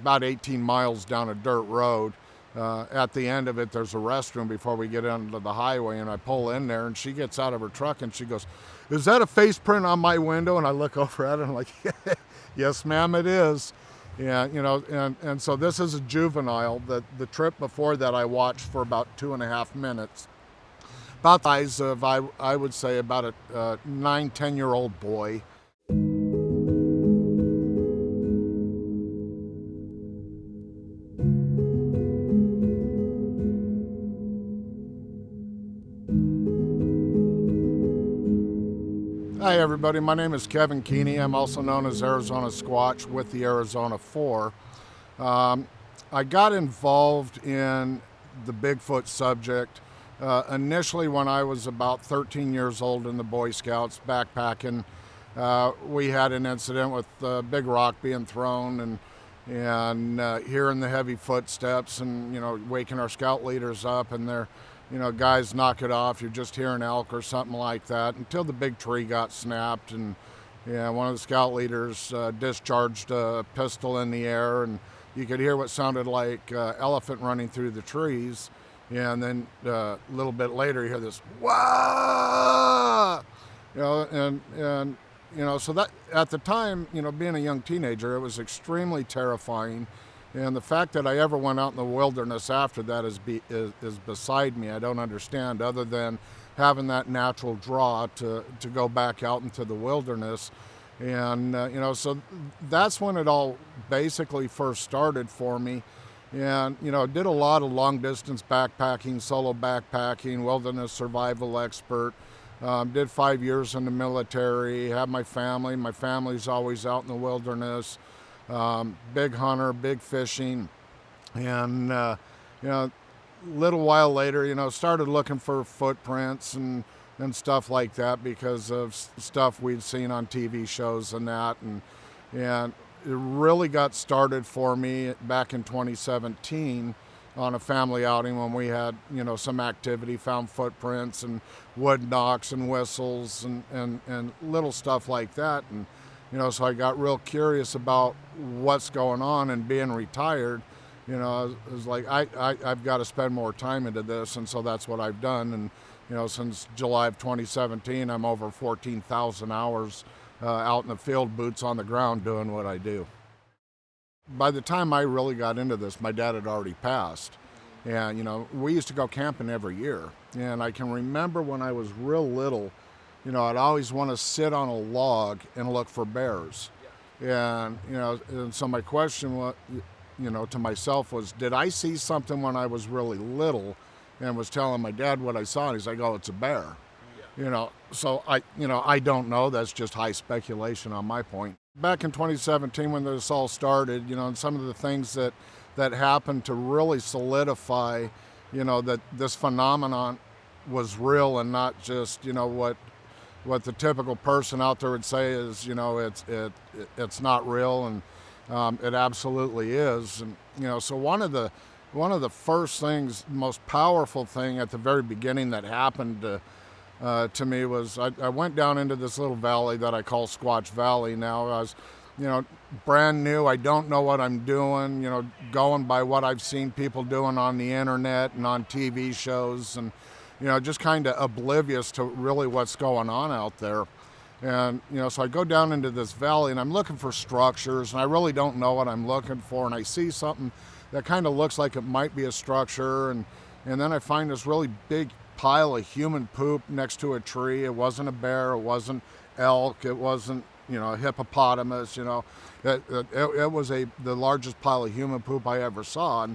about 18 miles down a dirt road. At the end of it, there's a restroom before we get onto the highway, and I pull in there, and she gets out of her truck, and she goes, "Is that a face print on my window?" And I look over at her, and I'm like, "Yes, ma'am, it is." Yeah, and so this is a juvenile. The trip before that I watched for about 2.5 minutes. About the size of, I would say, about a 9, 10-year-old boy. Hi everybody, my name is Kehne. I'm also known as Arizona Squatch with the Arizona 4. I got involved in the Bigfoot subject initially when I was about 13 years old in the Boy Scouts backpacking. We had an incident with a big rock being thrown and hearing the heavy footsteps and waking our scout leaders up, and they're guys, knock it off, you're just hearing elk or something like that, until the big tree got snapped, and one of the scout leaders discharged a pistol in the air, and you could hear what sounded like elephant running through the trees, and then a little bit later you hear this wah, and so that at the time, being a young teenager, it was extremely terrifying. And the fact that I ever went out in the wilderness after that is beside me. I don't understand, other than having that natural draw to go back out into the wilderness. And, so that's when it all basically first started for me. And, did a lot of long distance backpacking, solo backpacking, wilderness survival expert. Did 5 years in the military, had my family. My family's always out in the wilderness. Big hunter, big fishing, and little while later, started looking for footprints and stuff like that because of stuff we'd seen on TV shows and that, and it really got started for me back in 2017 on a family outing when we had some activity, found footprints and wood knocks and whistles and little stuff like that, and so I got real curious about what's going on, and being retired, I was like, I've got to spend more time into this, and so that's what I've done. And, since July of 2017, I'm over 14,000 hours out in the field, boots on the ground, doing what I do. By the time I really got into this, my dad had already passed. And, we used to go camping every year. And I can remember when I was real little, I'd always want to sit on a log and look for bears. And, and so my question was, to myself was, did I see something when I was really little, and was telling my dad what I saw, and he's like, "Oh, it's a bear." So I don't know. That's just high speculation on my point. Back in 2017 when this all started, and some of the things that happened to really solidify, that this phenomenon was real and not just, what the typical person out there would say is, it's not real, and it absolutely is. And so one of the first things, most powerful thing at the very beginning that happened to me was I went down into this little valley that I call Squatch Valley. Now I was, brand new. I don't know what I'm doing. Going by what I've seen people doing on the internet and on TV shows, and just kind of oblivious to really what's going on out there. And, so I go down into this valley, and I'm looking for structures, and I really don't know what I'm looking for. And I see something that kind of looks like it might be a structure. And then I find this really big pile of human poop next to a tree. It wasn't a bear. It wasn't elk. It wasn't, a hippopotamus. It was the largest pile of human poop I ever saw.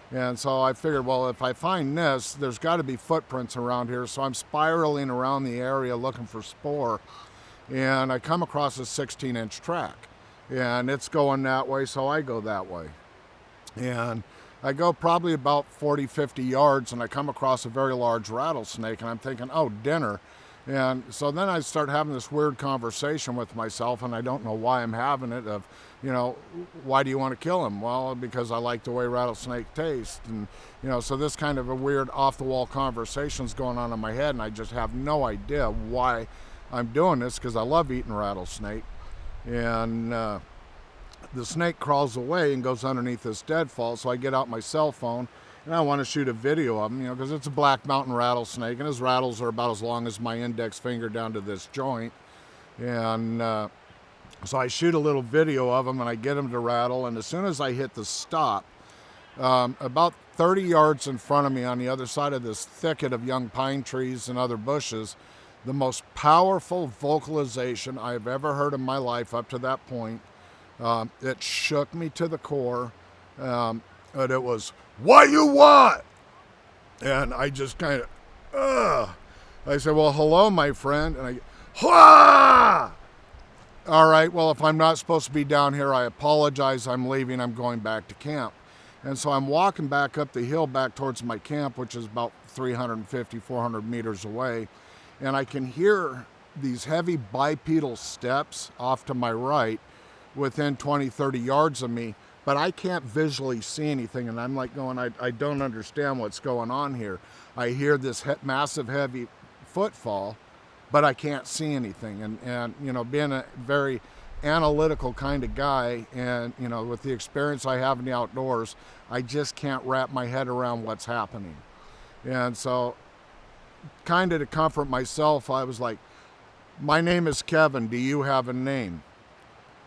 And so I figured, well, if I find this, there's got to be footprints around here. So I'm spiraling around the area looking for spoor. And I come across a 16-inch track. And it's going that way, so I go that way. And I go probably about 40, 50 yards, and I come across a very large rattlesnake. And I'm thinking, oh, dinner. And so then I start having this weird conversation with myself, and I don't know why I'm having it, of, why do you want to kill him? Well, because I like the way rattlesnake taste. And, so this kind of a weird off-the-wall conversation's going on in my head, and I just have no idea why I'm doing this, because I love eating rattlesnake. And The snake crawls away and goes underneath this deadfall. So I get out my cell phone and I want to shoot a video of him, because it's a black mountain rattlesnake, and his rattles are about as long as my index finger down to this joint. And so I shoot a little video of him and I get him to rattle. And as soon as I hit the stop, about 30 yards in front of me on the other side of this thicket of young pine trees and other bushes, the most powerful vocalization I've ever heard in my life up to that point. It shook me to the core. And it was, "What you want?" And I just kind of, I said, "Well, hello, my friend." And I, "Hua!" "All right, well, if I'm not supposed to be down here, I apologize. I'm leaving. I'm going back to camp." And so I'm walking back up the hill back towards my camp, which is about 350, 400 meters away. And I can hear these heavy bipedal steps off to my right within 20, 30 yards of me, but I can't visually see anything. And I'm like going, I don't understand what's going on here. I hear this massive, heavy footfall, but I can't see anything. And being a very analytical kind of guy, and with the experience I have in the outdoors, I just can't wrap my head around what's happening. And so, kind of to comfort myself, I was like, "My name is Kevin. Do you have a name?"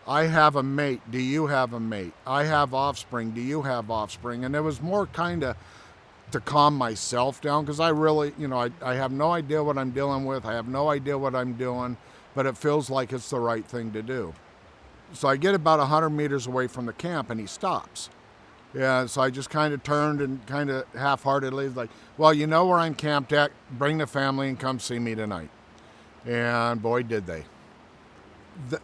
"I have a mate. Do you have a mate?" "I have offspring. Do you have offspring?" And it was more kind of to calm myself down, because I really, I have no idea what I'm dealing with. I have no idea what I'm doing, but it feels like it's the right thing to do. So I get about 100 meters away from the camp and he stops. Yeah, so I just kind of turned and kind of half-heartedly like, "Well, you know where I'm camped at. Bring the family and come see me tonight." And boy, did they.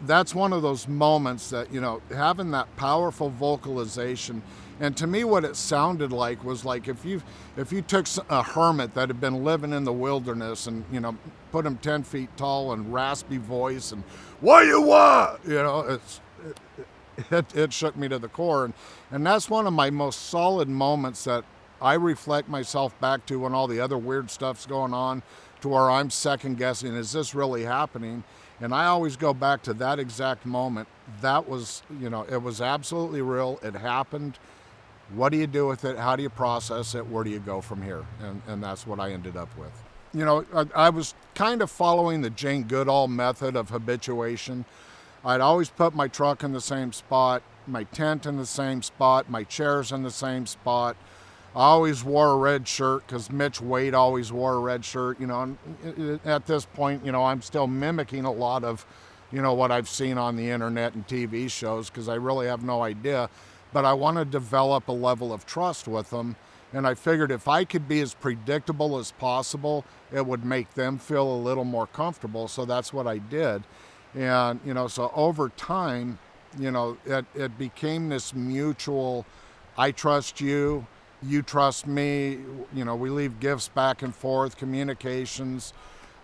That's one of those moments that, having that powerful vocalization. And to me, what it sounded like was like if you took a hermit that had been living in the wilderness and, put him 10 feet tall and raspy voice and, "What you want?" It shook me to the core. And that's one of my most solid moments that I reflect myself back to when all the other weird stuff's going on, to where I'm second guessing, is this really happening? And I always go back to that exact moment. That was, it was absolutely real. It happened. What do you do with it? How do you process it? Where do you go from here? And that's what I ended up with. I was kind of following the Jane Goodall method of habituation. I'd always put my truck in the same spot, my tent in the same spot, my chairs in the same spot. I always wore a red shirt because Mitch Wade always wore a red shirt. And at this point, I'm still mimicking a lot of, what I've seen on the internet and TV shows, because I really have no idea. But I want to develop a level of trust with them. And I figured if I could be as predictable as possible, it would make them feel a little more comfortable. So that's what I did. And, so over time, it became this mutual, I trust you, you trust me, we leave gifts back and forth, communications,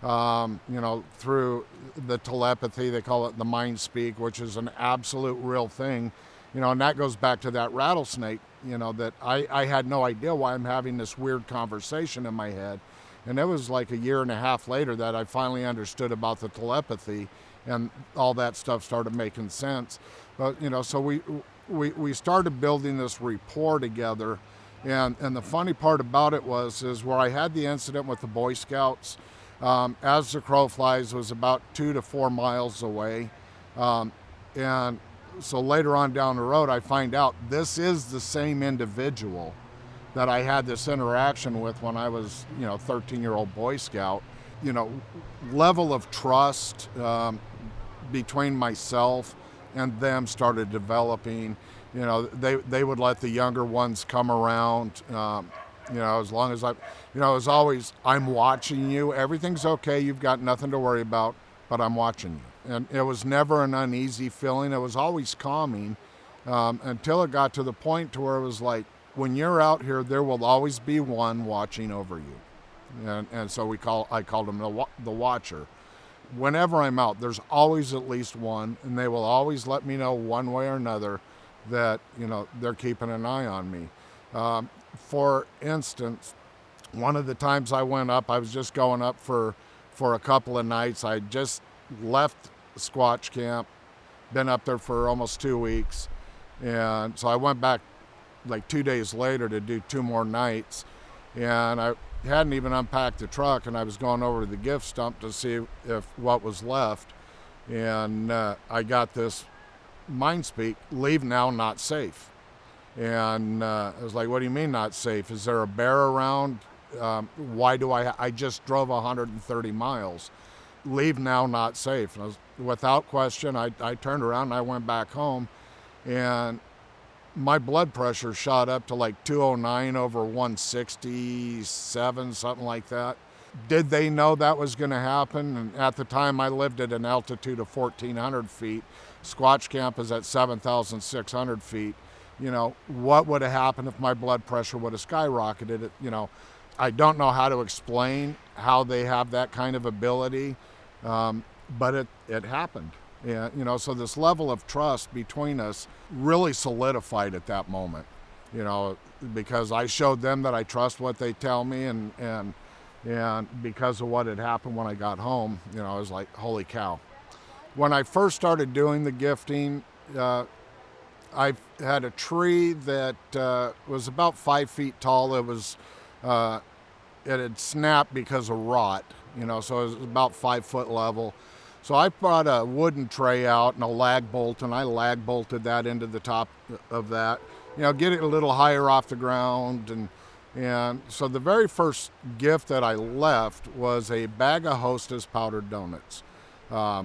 through the telepathy. They call it the mind speak, which is an absolute real thing. And that goes back to that rattlesnake, that I had no idea why I'm having this weird conversation in my head. And it was like a year and a half later that I finally understood about the telepathy, and all that stuff started making sense. But, so we started building this rapport together. And the funny part about it is where I had the incident with the Boy Scouts, as the crow flies, was about 2 to 4 miles away. And so later on down the road, I find out this is the same individual that I had this interaction with when I was, 13-year-old Boy Scout. Level of trust between myself and them started developing. They would let the younger ones come around, as long as it was always, "I'm watching you. Everything's okay. You've got nothing to worry about, but I'm watching you." And it was never an uneasy feeling. It was always calming, until it got to the point to where it was like, when you're out here, there will always be one watching over you. And so I called him the Watcher. Whenever I'm out, there's always at least one, and they will always let me know one way or another that, they're keeping an eye on me. For instance, one of the times I went up, I was just going up for a couple of nights. I just left Squatch camp, been up there for almost 2 weeks, And so I went back like 2 days later to do 2 more nights, and I hadn't even unpacked the truck, and I was going over to the gift stump to see if what was left, and I got this mind speak: leave now, not safe. And I was like, what do you mean not safe? Is there a bear around? Why do I just drove 130 miles. Leave now, not safe. And without question, I turned around and I went back home, and my blood pressure shot up to like 209 over 167, something like that. Did they know that was going to happen? And at the time, I lived at an altitude of 1,400 feet. Squatch camp is at 7,600 feet. You know, what would have happened if my blood pressure would have skyrocketed? You know, I don't know how to explain how they have that kind of ability, but it happened. Yeah, you know, so this level of trust between us really solidified at that moment, you know, because I showed them that I trust what they tell me, and because of what had happened when I got home, you know, I was like, holy cow. When I first started doing the gifting, I had a tree that was about 5 feet tall. It had snapped because of rot, you know, so it was about 5 foot level. So I brought a wooden tray out and a lag bolt, and I lag bolted that into the top of that, you know, get it a little higher off the ground. And so the very first gift that I left was a bag of Hostess powdered donuts. I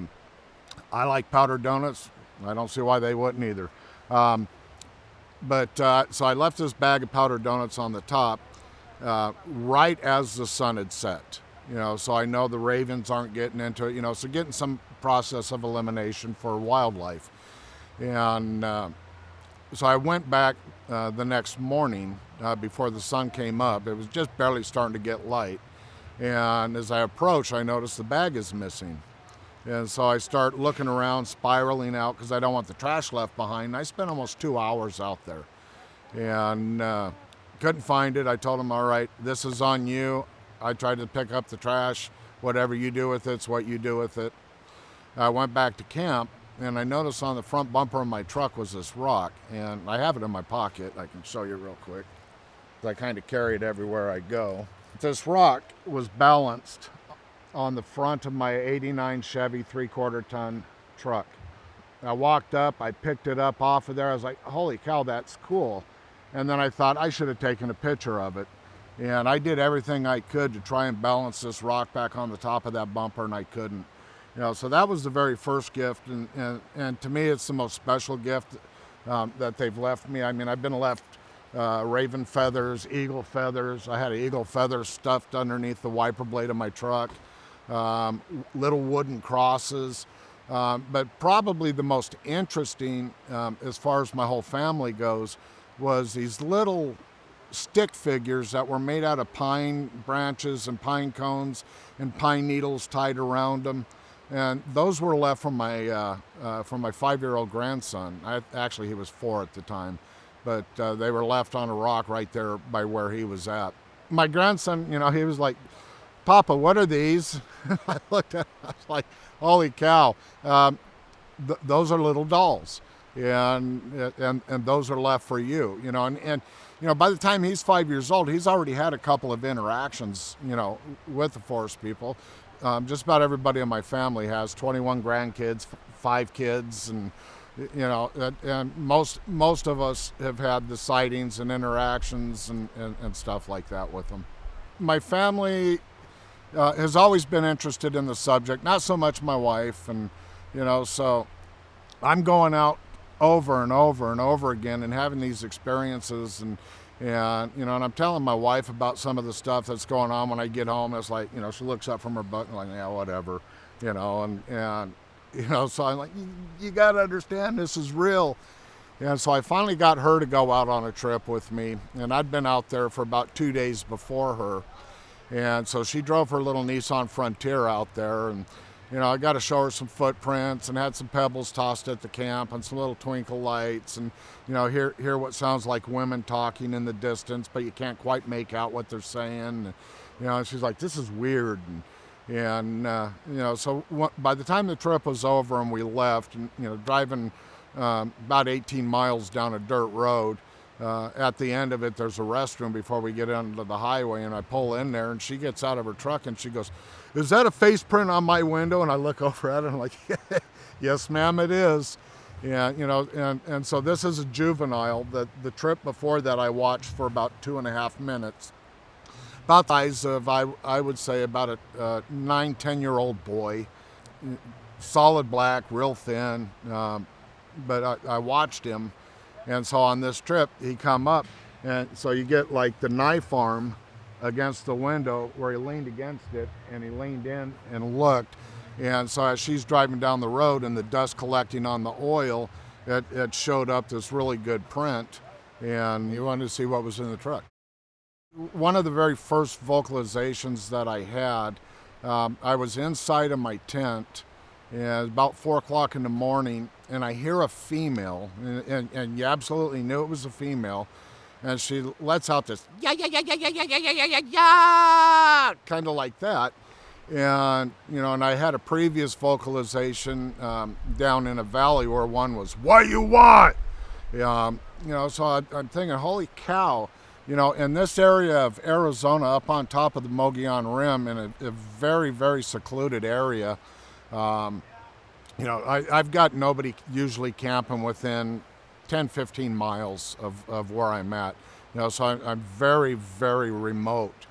like powdered donuts. I don't see why they wouldn't either. So I left this bag of powdered donuts on the top right as the sun had set. You know, so I know the ravens aren't getting into it, you know, so getting some process of elimination for wildlife. And so I went back the next morning before the sun came up. It was just barely starting to get light. And as I approach, I notice the bag is missing. And so I start looking around, spiraling out, because I don't want the trash left behind. I spent almost 2 hours out there and couldn't find it. I told him, all right, this is on you. I tried to pick up the trash. Whatever you do with it's what you do with it. I went back to camp, and I noticed on the front bumper of my truck was this rock, and I have it in my pocket. I can show you real quick. I kind of carry it everywhere I go. This rock was balanced on the front of my 89 Chevy 3/4 ton truck. I walked up, I picked it up off of there. I was like, holy cow, that's cool. And then I thought I should have taken a picture of it. And I did everything I could to try and balance this rock back on the top of that bumper, and I couldn't. You know, so that was the very first gift, and to me, it's the most special gift that they've left me. I mean, I've been left raven feathers, eagle feathers. I had an eagle feather stuffed underneath the wiper blade of my truck, little wooden crosses. But probably the most interesting, as far as my whole family goes, was these little stick figures that were made out of pine branches and pine cones and pine needles tied around them. And those were left from my 5-year-old grandson. Actually, he was 4 at the time, but they were left on a rock right there by where he was at. My grandson, you know, he was like, Papa, what are these? I looked at him, I was like, holy cow, those are little dolls. And those are left for you, you know, and you know, by the time he's 5 years old, he's already had a couple of interactions, you know, with the forest people. Just about everybody in my family has 21 grandkids, 5 kids, and you know, and most of us have had the sightings and interactions and stuff like that with them. My family has always been interested in the subject, not so much my wife, and you know, so I'm going out over and over and over again and having these experiences, and you know, and I'm telling my wife about some of the stuff that's going on when I get home. It's like, you know, she looks up from her book and like, yeah, whatever, you know, and you know, so I'm like, you got to understand this is real. And so I finally got her to go out on a trip with me, and I'd been out there for about 2 days before her. And so she drove her little Nissan Frontier out there, and you know, I got to show her some footprints and had some pebbles tossed at the camp and some little twinkle lights, and you know, hear what sounds like women talking in the distance, but you can't quite make out what they're saying. And, you know, and she's like, this is weird. And you know, so by the time the trip was over and we left, and you know, driving about 18 miles down a dirt road. At the end of it, there's a restroom before we get onto the highway, and I pull in there, and she gets out of her truck, and she goes, "Is that a face print on my window?" And I look over at her, and I'm like, "Yes, ma'am, it is." Yeah, and so this is a juvenile. The trip before that, I watched for about 2.5 minutes. About the size of, I would say, about a 9, 10-year-old boy. Solid black, real thin, but I watched him. And so on this trip, he come up, and so you get like the knife arm against the window where he leaned against it, and he leaned in and looked. And so as she's driving down the road and the dust collecting on the oil, it showed up this really good print, and you wanted to see what was in the truck. One of the very first vocalizations that I had, I was inside of my tent, and about 4 o'clock in the morning, and I hear a female, and you absolutely knew it was a female, and she lets out this yeah, kind of like that. And and I had a previous vocalization down in a valley where one was, "What you want?" So I'm thinking, holy cow, in this area of Arizona, up on top of the Mogollon Rim, in a very, very secluded area. I've got nobody usually camping within 10, 15 miles of where I'm at. So I'm very, very remote.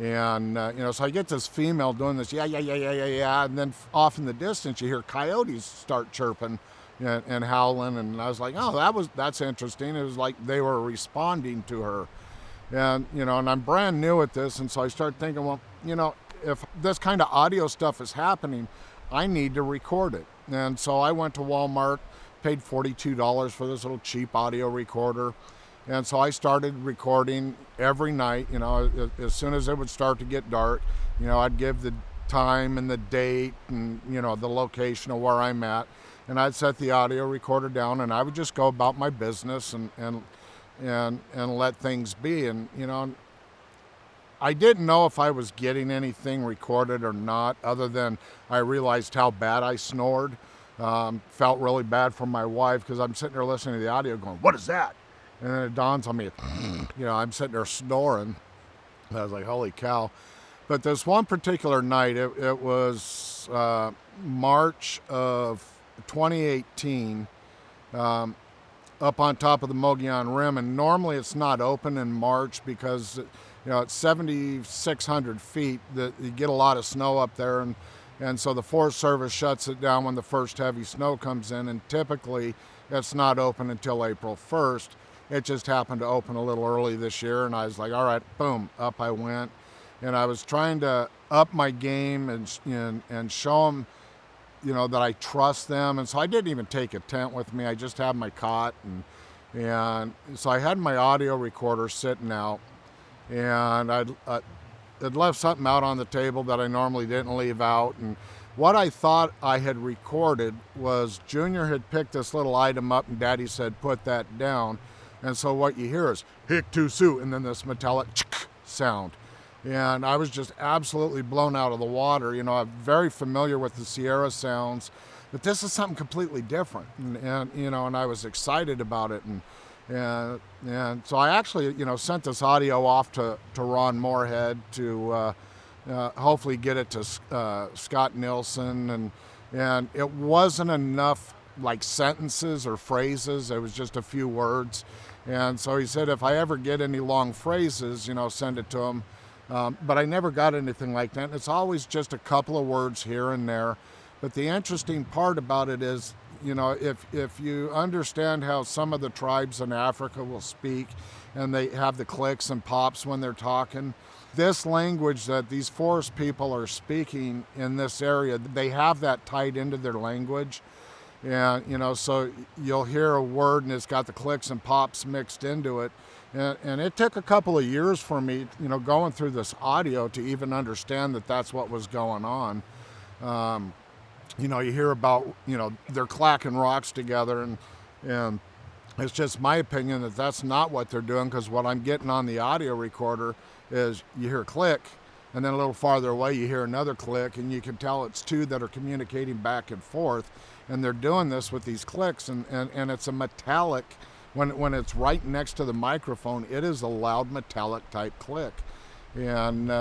And, so I get this female doing this, yeah. And then off in the distance, you hear coyotes start chirping and howling. And I was like, oh, that's interesting. It was like they were responding to her. And, and I'm brand new at this. And so I started thinking, well, if this kind of audio stuff is happening, I need to record it. And so I went to Walmart, paid $42 for this little cheap audio recorder. And so I started recording every night, as soon as it would start to get dark, I'd give the time and the date and, the location of where I'm at. And I'd set the audio recorder down, and I would just go about my business and let things be. And, I didn't know if I was getting anything recorded or not, other than I realized how bad I snored. Felt really bad for my wife, because I'm sitting there listening to the audio going, "What is that?" And then it dawns on me, I'm sitting there snoring. And I was like, holy cow. But this one particular night, it was March of 2018, up on top of the Mogollon Rim. And normally it's not open in March because, it's 7,600 feet. You get a lot of snow up there. And so the Forest Service shuts it down when the first heavy snow comes in. And typically it's not open until April 1st. It just happened to open a little early this year, and I was like, all right, boom, up I went. And I was trying to up my game and show them, that I trust them. And so I didn't even take a tent with me. I just had my cot. And so I had my audio recorder sitting out, and I'd left something out on the table that I normally didn't leave out. And what I thought I had recorded was Junior had picked this little item up, and Daddy said, put that down. And so what you hear is "hick to Sue," and then this metallic sound. And I was just absolutely blown out of the water. I'm very familiar with the Sierra sounds, but this is something completely different. And I was excited about it. And so I actually, sent this audio off to Ron Moorhead to hopefully get it to Scott Nilsson. And it wasn't enough like sentences or phrases. It was just a few words. And so he said, if I ever get any long phrases, send it to him. But I never got anything like that. And it's always just a couple of words here and there. But the interesting part about it is, if you understand how some of the tribes in Africa will speak, and they have the clicks and pops when they're talking, this language that these forest people are speaking in this area, they have that tied into their language. And, so you'll hear a word and it's got the clicks and pops mixed into it. And it took a couple of years for me, going through this audio to even understand that that's what was going on. You hear about, they're clacking rocks together, and it's just my opinion that that's not what they're doing, because what I'm getting on the audio recorder is you hear a click, and then a little farther away you hear another click, and you can tell it's two that are communicating back and forth. and they're doing this with these clicks, and it's a metallic, when it's right next to the microphone, it is a loud metallic type click. And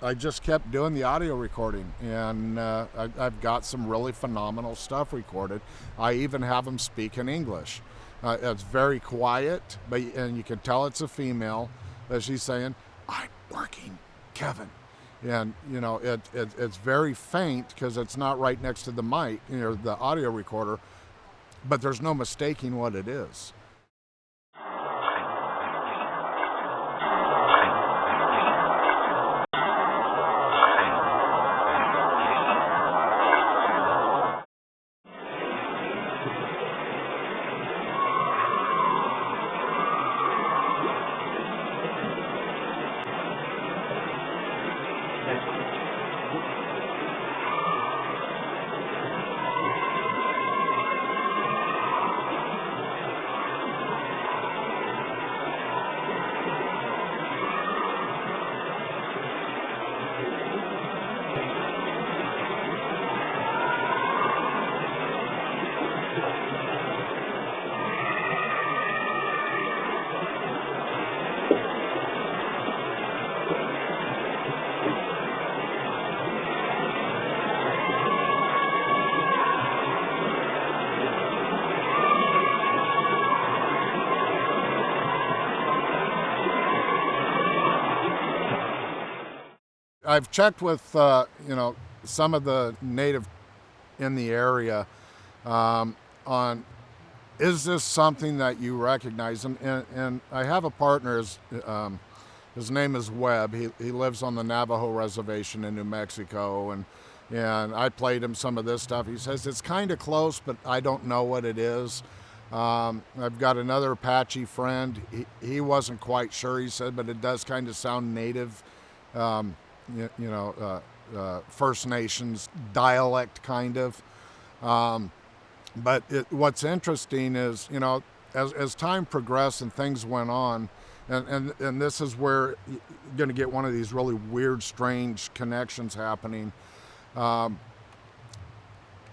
I just kept doing the audio recording, and I've got some really phenomenal stuff recorded. I even have them speak in English. It's very quiet, and you can tell it's a female. She's saying, "I'm working, Kevin." And it's very faint because it's not right next to the mic, the audio recorder, but there's no mistaking what it is. I've checked with some of the native in the area on, is this something that you recognize? And I have a partner, his name is Webb. He lives on the Navajo reservation in New Mexico, and I played him some of this stuff. He says it's kind of close, but I don't know what it is. I've got another Apache friend. He wasn't quite sure, he said, but it does kind of sound native. First Nations dialect kind of. But what's interesting is, as time progressed and things went on, and this is where you're going to get one of these really weird, strange connections happening. At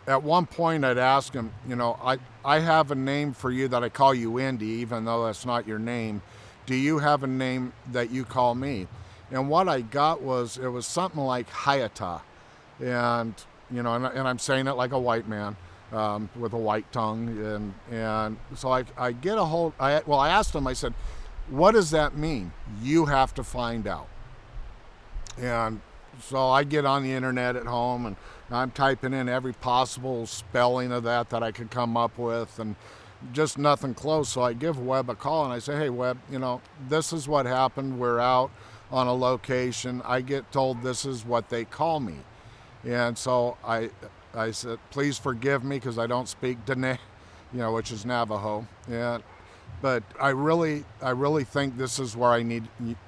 one point I'd ask him, I have a name for you that I call you Indy, even though that's not your name. Do you have a name that you call me? And what I got was, it was something like Hayata. And I'm saying it like a white man with a white tongue. And so I get a hold, I asked him, I said, what does that mean? You have to find out. And so I get on the internet at home, and I'm typing in every possible spelling of that I could come up with, and just nothing close. So I give Webb a call, and I say, hey, Webb, this is what happened. We're out on a location. I get told this is what they call me. And so I said, please forgive me because I don't speak Dene, which is Navajo. But I really think this is where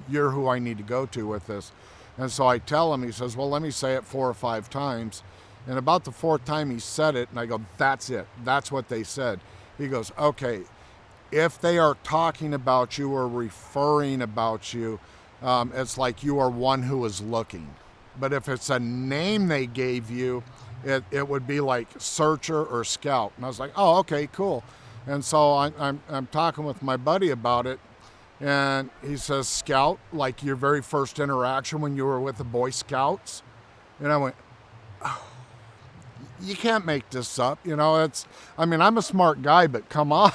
you're who I need to go to with this. And so I tell him, he says, well, let me say it 4 or 5 times. And about the 4th time he said it, and I go, that's it. That's what they said. He goes, okay, if they are talking about you or referring about you, it's like you are one who is looking. But if it's a name they gave you, it would be like searcher or scout. And I was like, oh, okay, cool. And so I'm talking with my buddy about it, and he says, scout, like your very first interaction when you were with the Boy Scouts? And I went, oh, you can't make this up. I'm a smart guy, but come on,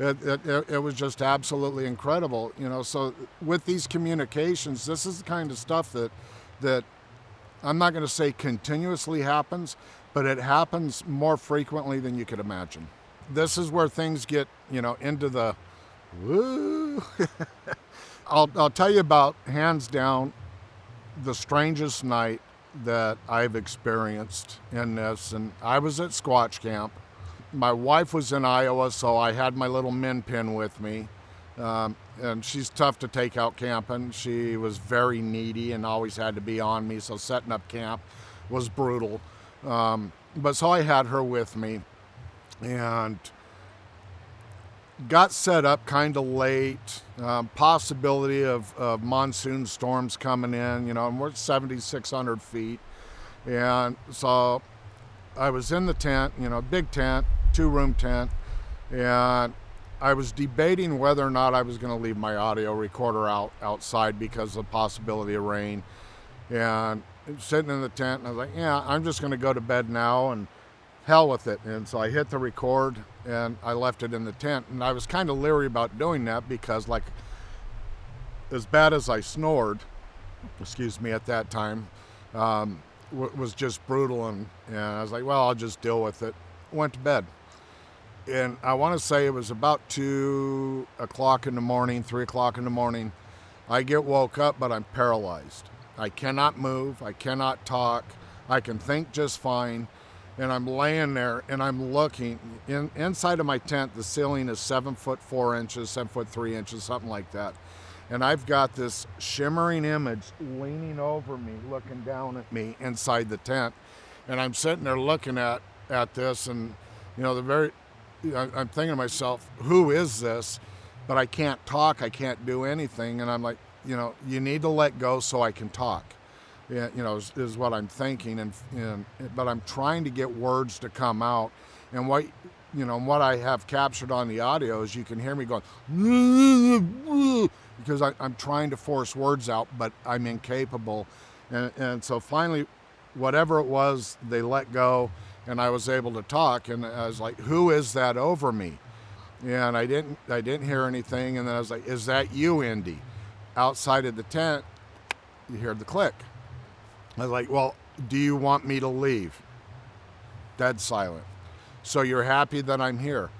It was just absolutely incredible, So with these communications, this is the kind of stuff that I'm not going to say continuously happens, but it happens more frequently than you could imagine. This is where things get, into the woo. I'll tell you about, hands down, the strangest night that I've experienced in this, and I was at Squatch Camp. My wife was in Iowa, so I had my little min pin with me, and she's tough to take out camping. She was very needy and always had to be on me, so setting up camp was brutal. But so I had her with me, and got set up kind of late, possibility of monsoon storms coming in, and we're at 7,600 feet. And so I was in the tent, big tent, 2-room tent, and I was debating whether or not I was going to leave my audio recorder outside because of the possibility of rain. And sitting in the tent, and I was like, yeah, I'm just going to go to bed now and hell with it. And so I hit the record and I left it in the tent. And I was kind of leery about doing that because, like, as bad as I snored, at that time, was just brutal. And I was like, well, I'll just deal with it. Went to bed. And I want to say it was about 2 o'clock in the morning, 3 o'clock in the morning. I get woke up, but I'm paralyzed. I cannot move. I cannot talk. I can think just fine. And I'm laying there and I'm looking. Inside of my tent, the ceiling is 7'4", 7'3", something like that. And I've got this shimmering image leaning over me, looking down at me inside the tent. And I'm sitting there looking at this, and I'm thinking to myself, who is this? But I can't talk, I can't do anything. And I'm like, you need to let go so I can talk. Is what I'm thinking. But I'm trying to get words to come out. And what I have captured on the audio is you can hear me going, because I'm trying to force words out, but I'm incapable. And so finally, whatever it was, they let go. And I was able to talk, and I was like, who is that over me? And I didn't hear anything. And then I was like, is that you, Indy? Outside of the tent, you hear the click. I was like, well, do you want me to leave? Dead silent. So you're happy that I'm here?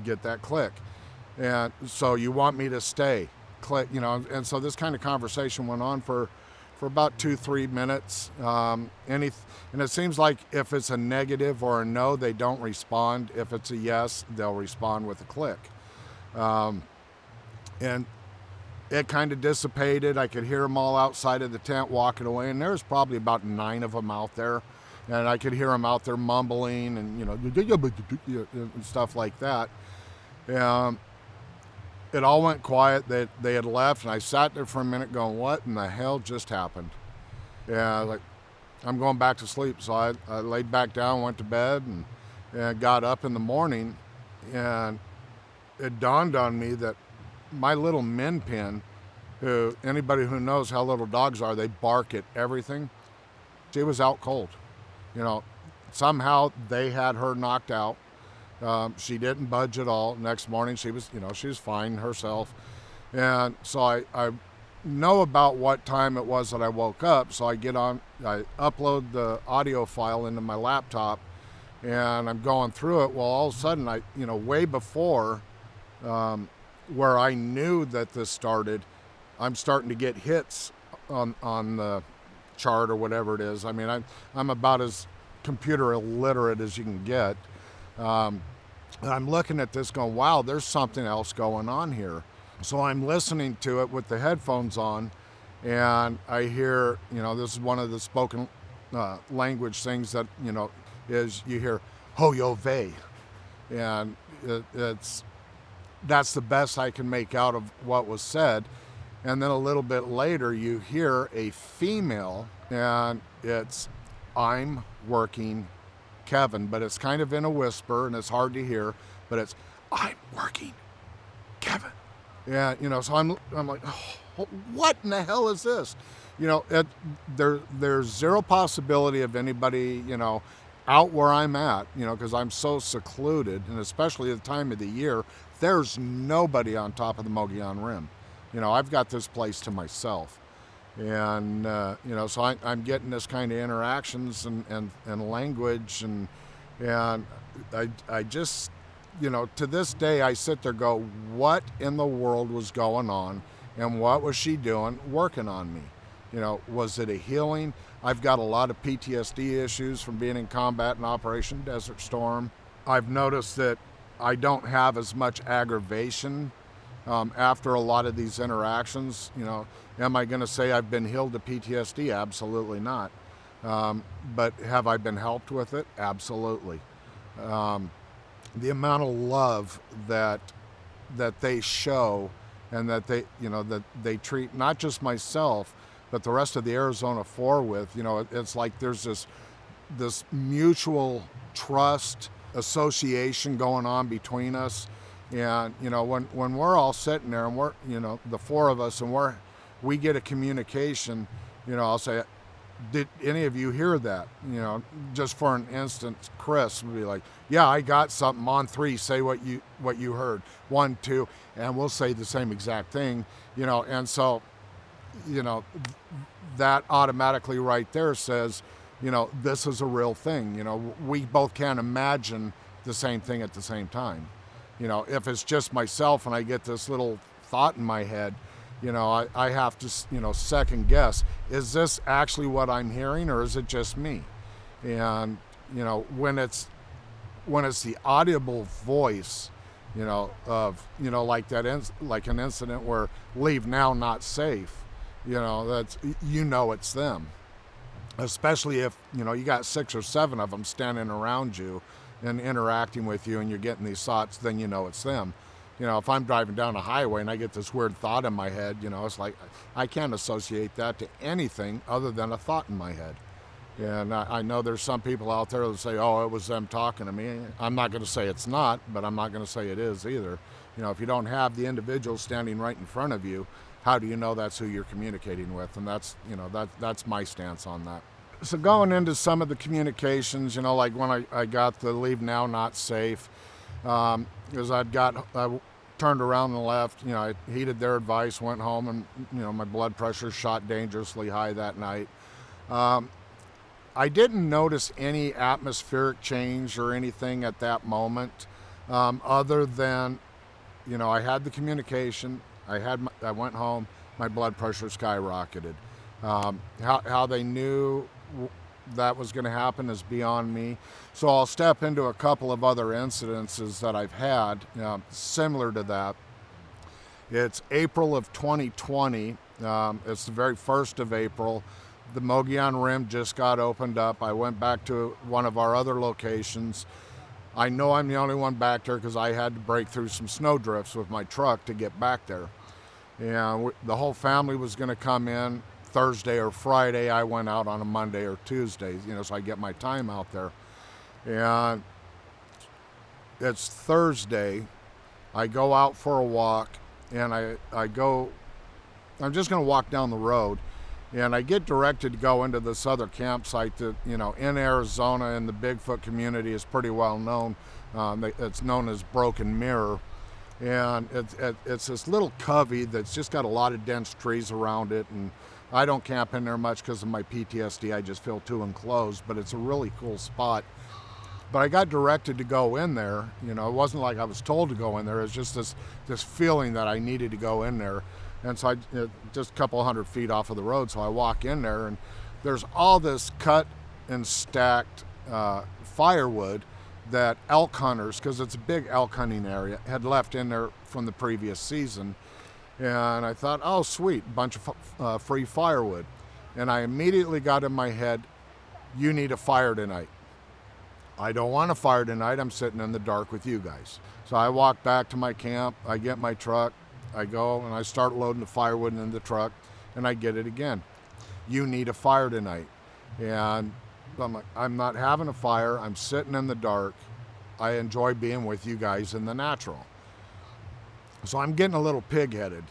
Get that click. And so you want me to stay? Click, and so this kind of conversation went on for about 2-3 minutes. And it seems like if it's a negative or a no, they don't respond. If it's a yes, they'll respond with a click. And it kind of dissipated. I could hear them all outside of the tent walking away, and there's probably about 9 of them out there. And I could hear them out there mumbling and, and stuff like that. It all went quiet. They had left, and I sat there for a minute going, what in the hell just happened? Yeah, I'm going back to sleep. So I laid back down, went to bed, and got up in the morning, and it dawned on me that my little min pin, who anybody who knows how little dogs are, they bark at everything. She was out cold. Somehow they had her knocked out. She didn't budge at all. Next morning she was fine herself. And so I know about what time it was that I woke up. So I upload the audio file into my laptop, and I'm going through it. Well, all of a sudden way before, where I knew that this started, I'm starting to get hits on the chart or whatever it is. I mean, I'm about as computer illiterate as you can get. I'm looking at this going, wow, there's something else going on here. So I'm listening to it with the headphones on, and I hear, this is one of the spoken language things that, is you hear, ho yo vey. And that's the best I can make out of what was said. And then a little bit later, you hear a female, and it's, I'm working Kevin, but it's kind of in a whisper, and it's hard to hear, but it's, I'm working Kevin. Yeah, so I'm like, oh, what in the hell is this? There's zero possibility of anybody, out where I'm at, because I'm so secluded, and especially at the time of the year, there's nobody on top of the Mogollon Rim. I've got this place to myself. And, so I'm getting this kind of interactions and language, and I just, to this day, I sit there go, what in the world was going on, and what was she doing working on me? Was it a healing? I've got a lot of PTSD issues from being in combat in Operation Desert Storm. I've noticed that I don't have as much aggravation after a lot of these interactions. Am I going to say I've been healed to PTSD? Absolutely not. But have I been helped with it? Absolutely. The amount of love that they show, and that they treat not just myself, but the rest of the Arizona 4 with, it's like there's this this mutual trust association going on between us. And when we're all sitting there and we're the four of us and we get a communication, I'll say, did any of you hear that? Just for an instance, Chris would be like, yeah, I got something. On three, say what you heard. 1, 2, and we'll say the same exact thing, and so that automatically right there says, this is a real thing. We both can't imagine the same thing at the same time. If it's just myself and I get this little thought in my head, I have to, second guess, is this actually what I'm hearing or is it just me? And, when it's the audible voice, of, like like an incident where leave now, not safe, that's, it's them. Especially if, you got 6 or 7 of them standing around you and interacting with you and you're getting these thoughts, then it's them. If I'm driving down a highway and I get this weird thought in my head, it's like I can't associate that to anything other than a thought in my head. And I know there's some people out there that say, oh, it was them talking to me. I'm not going to say it's not, but I'm not going to say it is either. If you don't have the individual standing right in front of you, how do you know that's who you're communicating with? And that's, that's my stance on that. So going into some of the communications, like when I got the leave now, not safe, because I turned around and left, I heeded their advice, went home, and, my blood pressure shot dangerously high that night. I didn't notice any atmospheric change or anything at that moment, other than, I had the communication, I went home, my blood pressure skyrocketed. How they knew that was going to happen is beyond me. So I'll step into a couple of other incidences that I've had similar to that. It's April of 2020. It's the very 1st of April. The Mogollon Rim just got opened up. I went back to one of our other locations. I know I'm the only one back there because I had to break through some snow drifts with my truck to get back there. And the whole family was going to come in Thursday or Friday. I went out on a Monday or Tuesday, so I get my time out there. And it's Thursday. I go out for a walk, and I'm just going to walk down the road, and I get directed to go into this other campsite that, in Arizona, in the Bigfoot community, is pretty well known. It's known as Broken Mirror. And it's this little covey that's just got a lot of dense trees around it, and I don't camp in there much because of my PTSD. I just feel too enclosed, but it's a really cool spot. But I got directed to go in there. It wasn't like I was told to go in there. It was just this feeling that I needed to go in there. And so just a couple hundred feet off of the road, so I walk in there, and there's all this cut and stacked firewood that elk hunters, because it's a big elk hunting area, had left in there from the previous season. And I thought, oh, sweet, bunch of free firewood. And I immediately got in my head, you need a fire tonight. I don't want a fire tonight. I'm sitting in the dark with you guys. So I walk back to my camp. I get my truck. I go and I start loading the firewood in the truck, and I get it again. You need a fire tonight. And I'm like, I'm not having a fire. I'm sitting in the dark. I enjoy being with you guys in the natural. So I'm getting a little pig-headed,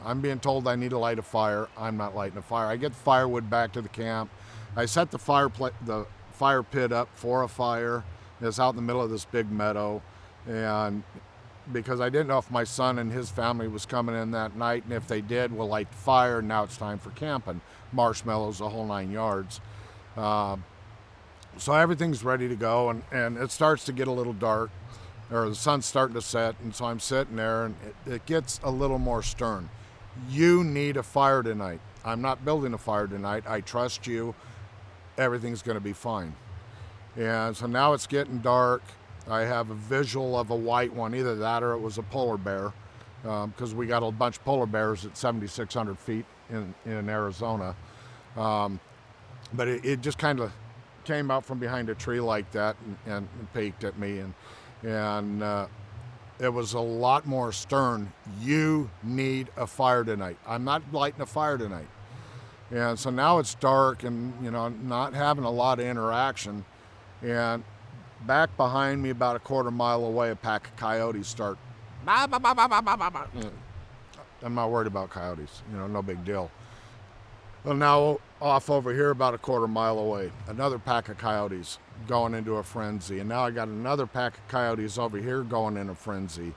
I'm being told I need to light a fire. I'm not lighting a fire. I get the firewood back to the camp. I set the fire pit up for a fire. It's out in the middle of this big meadow. And because I didn't know if my son and his family was coming in that night, and if they did, we'll light the fire. Now it's time for camping. Marshmallows, the whole 9 yards. So everything's ready to go, and it starts to get a little dark, or the sun's starting to set, and so I'm sitting there, and it gets a little more stern. You need a fire tonight. I'm not building a fire tonight. I trust you. Everything's going to be fine. And so now it's getting dark. I have a visual of a white one, either that or it was a polar bear, because we got a bunch of polar bears at 7,600 feet in Arizona. But it just kind of came out from behind a tree like that and peeked at me, and it was a lot more stern. You need a fire tonight. I'm not lighting a fire tonight. And so now it's dark, and not having a lot of interaction. And back behind me, about a quarter mile away, a pack of coyotes start. Bah, bah, bah, bah, bah, bah, bah, bah. I'm not worried about coyotes, no big deal. Well, now off over here, about a quarter mile away, another pack of coyotes going into a frenzy. And now I got another pack of coyotes over here going in a frenzy.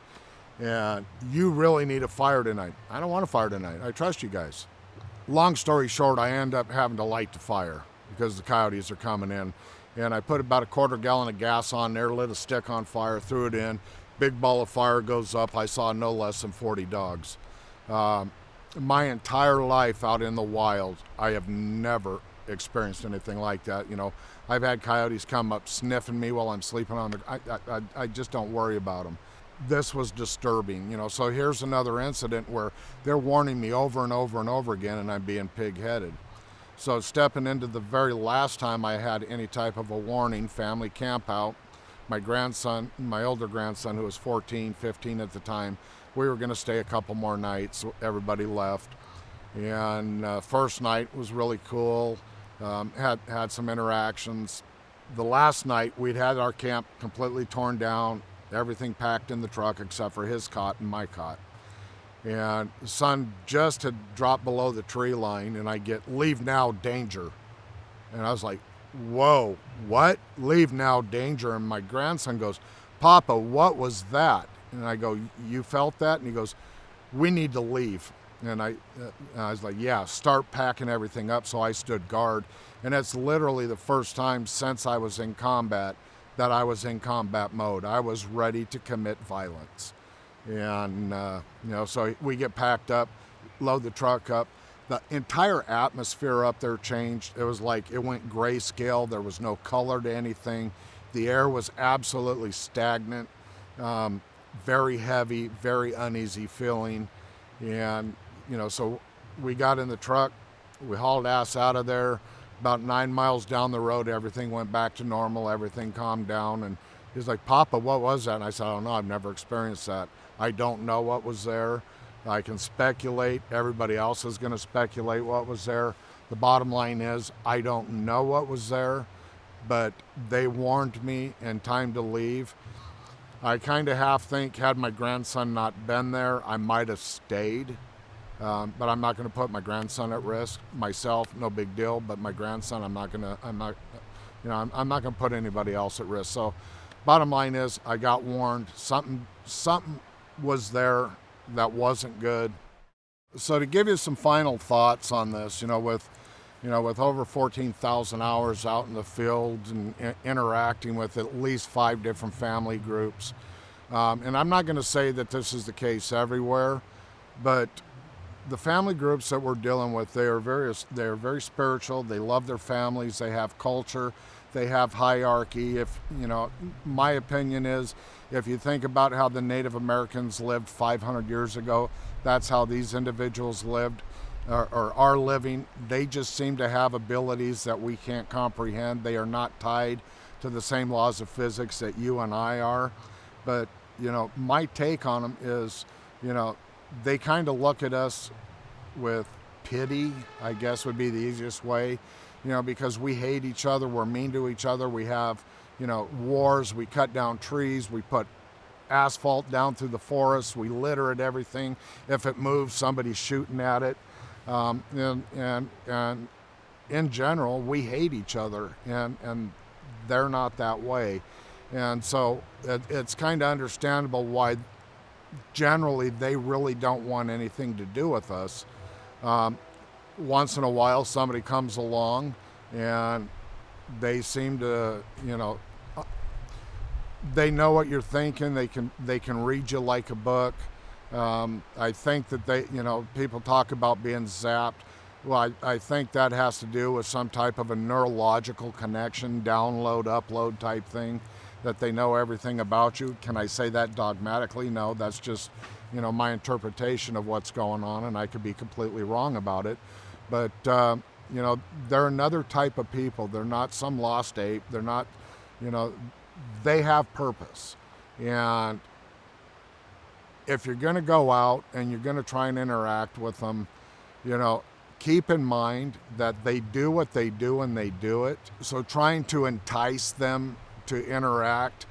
And you really need a fire tonight. I don't want a fire tonight. I trust you guys. Long story short, I end up having to light the fire because the coyotes are coming in. And I put about a quarter gallon of gas on there, lit a stick on fire, threw it in. Big ball of fire goes up. I saw no less than 40 dogs. My entire life out in the wild, I have never experienced anything like that. I've had coyotes come up sniffing me while I'm sleeping on the. I just don't worry about them. This was disturbing, So here's another incident where they're warning me over and over and over again, and I'm being pig-headed. So stepping into the very last time I had any type of a warning, family camp out, my grandson, my older grandson, who was 14, 15 at the time, we were going to stay a couple more nights. Everybody left. And first night was really cool. Had some interactions. The last night, we'd had our camp completely torn down, everything packed in the truck except for his cot and my cot. And the sun just had dropped below the tree line, and I get, "Leave now, danger." And I was like, "Whoa, what? Leave now, danger." And my grandson goes, "Papa, what was that?" And I go, "You felt that?" And he goes, "We need to leave." And I was like, "Yeah, start packing everything up." So I stood guard. And it's literally the first time since I was in combat that I was in combat mode. I was ready to commit violence. And, so we get packed up, load the truck up. The entire atmosphere up there changed. It was like it went grayscale. There was no color to anything. The air was absolutely stagnant, very heavy, very uneasy feeling. And, so we got in the truck, we hauled ass out of there. About 9 miles down the road, everything went back to normal, everything calmed down. And he's like, "Papa, what was that?" And I said, "I don't know, I've never experienced that. I don't know what was there. I can speculate. Everybody else is going to speculate what was there. The bottom line is, I don't know what was there, but they warned me in time to leave." I kind of half think, had my grandson not been there, I might have stayed. But I'm not going to put my grandson at risk. Myself, no big deal. But my grandson, I'm not going to put anybody else at risk. So, bottom line is, I got warned. Something was there that wasn't good. So to give you some final thoughts on this, with over 14,000 hours out in the field and interacting with at least 5 different family groups, and I'm not going to say that this is the case everywhere, but the family groups that we're dealing with, they are very spiritual. They love their families. They have culture. They have hierarchy. My opinion is, if you think about how the Native Americans lived 500 years ago, that's how these individuals lived or are living. They just seem to have abilities that we can't comprehend. They are not tied to the same laws of physics that you and I are. But, my take on them is, they kind of look at us with pity, I guess would be the easiest way, because we hate each other, we're mean to each other, we have, wars, we cut down trees, we put asphalt down through the forest, we litter at everything. If it moves, somebody's shooting at it. And in general, we hate each other, and they're not that way. And so it's kind of understandable why generally they really don't want anything to do with us. Once in a while somebody comes along and they seem to, they know what you're thinking. They can read you like a book. I think that people talk about being zapped. Well, I think that has to do with some type of a neurological connection, download, upload type thing, that they know everything about you. Can I say that dogmatically? No, that's just, my interpretation of what's going on, and I could be completely wrong about it. But, they're another type of people. They're not some lost ape. They're not, they have purpose. And if you're going to go out and you're going to try and interact with them, keep in mind that they do what they do and they do it. So trying to entice them to interact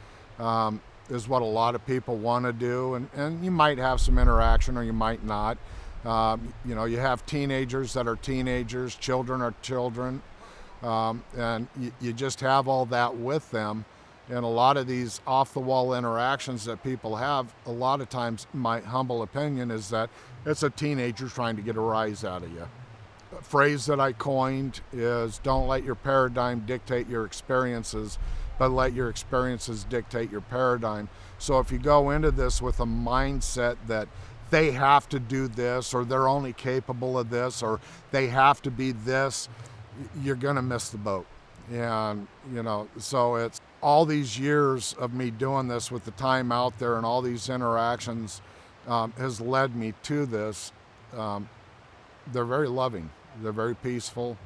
is what a lot of people want to do. And you might have some interaction or you might not. You know, you have teenagers that are teenagers, children are children, and you just have all that with them. And a lot of these off-the-wall interactions that people have, a lot of times, my humble opinion is that it's a teenager trying to get a rise out of you. A phrase that I coined is, don't let your paradigm dictate your experiences, but let your experiences dictate your paradigm. So if you go into this with a mindset that they have to do this, or they're only capable of this, or they have to be this, you're gonna miss the boat. And, you know, so it's all these years of me doing this with the time out there and all these interactions has led me to this. They're very loving. They're very peaceful.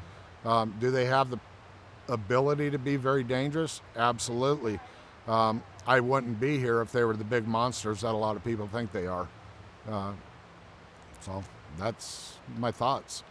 Do they have the ability to be very dangerous? Absolutely. I wouldn't be here if they were the big monsters that a lot of people think they are. So that's my thoughts.